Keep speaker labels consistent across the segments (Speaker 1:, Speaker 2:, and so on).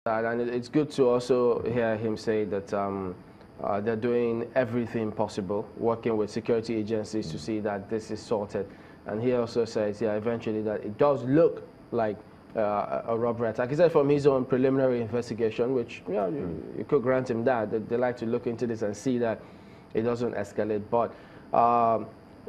Speaker 1: And it's good to also hear him say that they're doing everything possible, working with security agencies to see that this is sorted. And he also says, yeah, eventually that it does look like a robbery attack. He said from his own preliminary investigation, which you could grant him that they like to look into this and see that it doesn't escalate. But a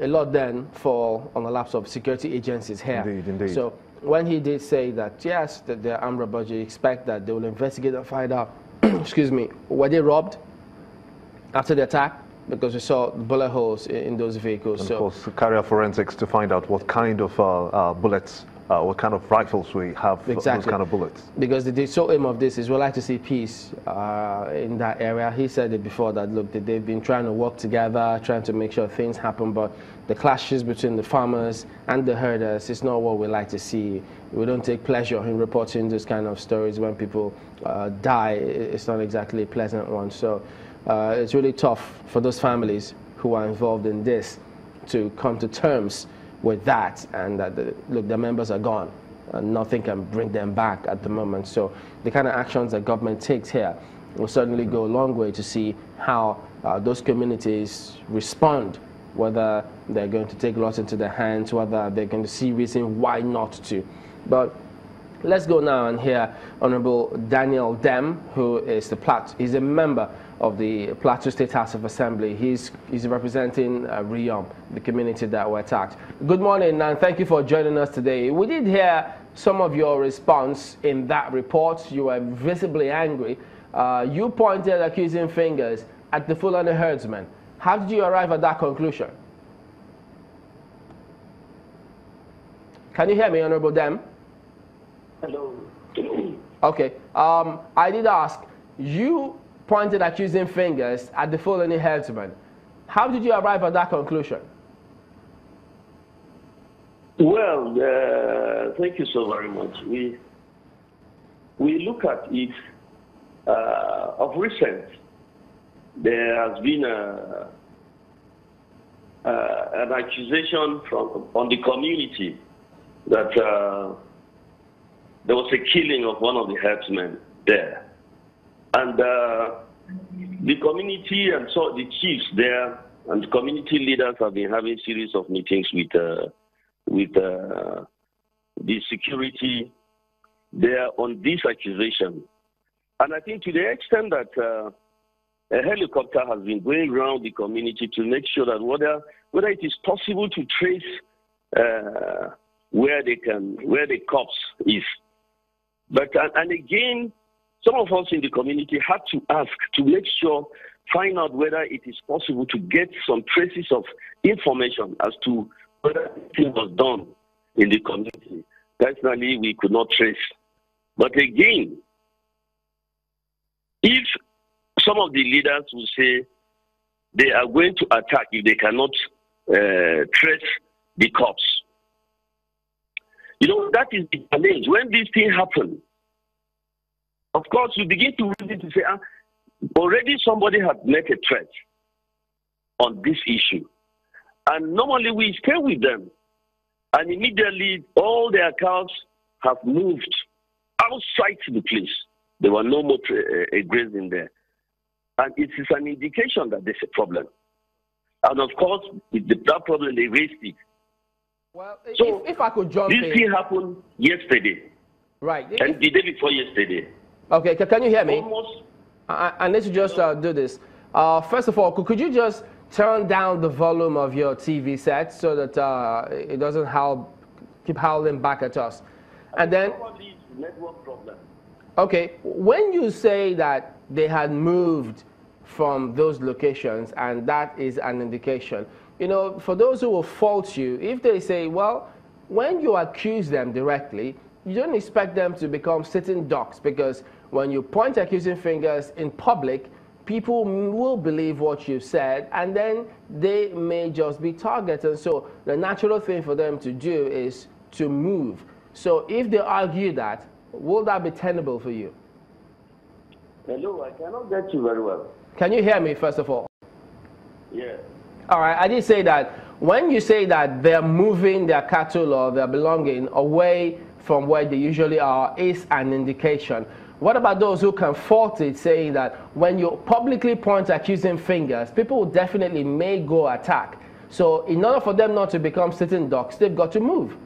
Speaker 1: lot then fall on the laps of security agencies here.
Speaker 2: Indeed.
Speaker 1: So when he did say that, yes, that they're armed robbers, you expect that they will investigate and find out, excuse me, were they robbed after the attack? Because we saw bullet holes in those vehicles.
Speaker 2: And
Speaker 1: so,
Speaker 2: of course, carry out forensics to find out what kind of bullets, what kind of rifles we have, those kind of bullets.
Speaker 1: Because the sole aim of this is we'd like to see peace in that area. He said it before that, look, that they've been trying to work together, trying to make sure things happen, but the clashes between the farmers and the herders is not what we like to see. We don't take pleasure in reporting those kind of stories when people die. It's not exactly a pleasant one. So it's really tough for those families who are involved in this to come to terms with that, and that look, the members are gone and nothing can bring them back at the moment. So the kind of actions that government takes here will certainly go a long way to see how those communities respond, whether they're going to take laws into their hands, whether they're going to see reason why not to. But let's go now and hear Honorable Daniel Dem, who is he's a member of the Plateau State House of Assembly. He's representing Riom, the community that were attacked. Good morning, and thank you for joining us today. We did hear some of your response in that report. You were visibly angry. You pointed accusing fingers at the Fulani herdsmen. How did you arrive at that conclusion? Can you hear me, Honorable Dem?
Speaker 3: Hello.
Speaker 1: Okay. I did ask, you pointed accusing fingers at the Fulani herdsmen. How did you arrive at that conclusion?
Speaker 3: Well, thank you so very much. We look at it of recent. There has been an accusation on the community that there was a killing of one of the herdsmen there. And the community and so the chiefs there and the community leaders have been having a series of meetings with the security there on this accusation. And I think to the extent that a helicopter has been going around the community to make sure that whether it is possible to trace where the corpse is. But and again, some of us in the community had to ask to make sure, find out whether it is possible to get some traces of information as to whether anything was done in the community. Personally, we could not trace. But again, if some of the leaders will say they are going to attack if they cannot trace the corpse, you know, that is the challenge. When this thing happens, of course, you begin to reason to say, already somebody had met a threat on this issue. And normally we stay with them. And immediately all their accounts have moved outside the place. There were no more grazing there. And it is an indication that there's a problem. And of course, that problem, they raised it.
Speaker 1: Well,
Speaker 3: so
Speaker 1: if I could jump in.
Speaker 3: This thing happened yesterday.
Speaker 1: Right.
Speaker 3: And the day before yesterday.
Speaker 1: Okay, can you hear me?
Speaker 3: Almost.
Speaker 1: I need to just do this. First of all, could you just turn down the volume of your TV set so that it doesn't keep howling back at us? And then,
Speaker 3: network problem.
Speaker 1: Okay, when you say that they had moved from those locations and that is an indication, you know, for those who will fault you, if they say, well, when you accuse them directly, you don't expect them to become sitting ducks, because when you point accusing fingers in public, people will believe what you said, and then they may just be targeted. So the natural thing for them to do is to move. So if they argue that, will that be tenable for you?
Speaker 3: Hello, I cannot get you very well.
Speaker 1: Can you hear me, first of all?
Speaker 3: Yeah.
Speaker 1: All right, I did say that when you say that they're moving their cattle or their belonging away from where they usually are is an indication. What about those who can fault it, saying that when you publicly point accusing fingers, people definitely may go attack. So in order for them not to become sitting ducks, they've got to move.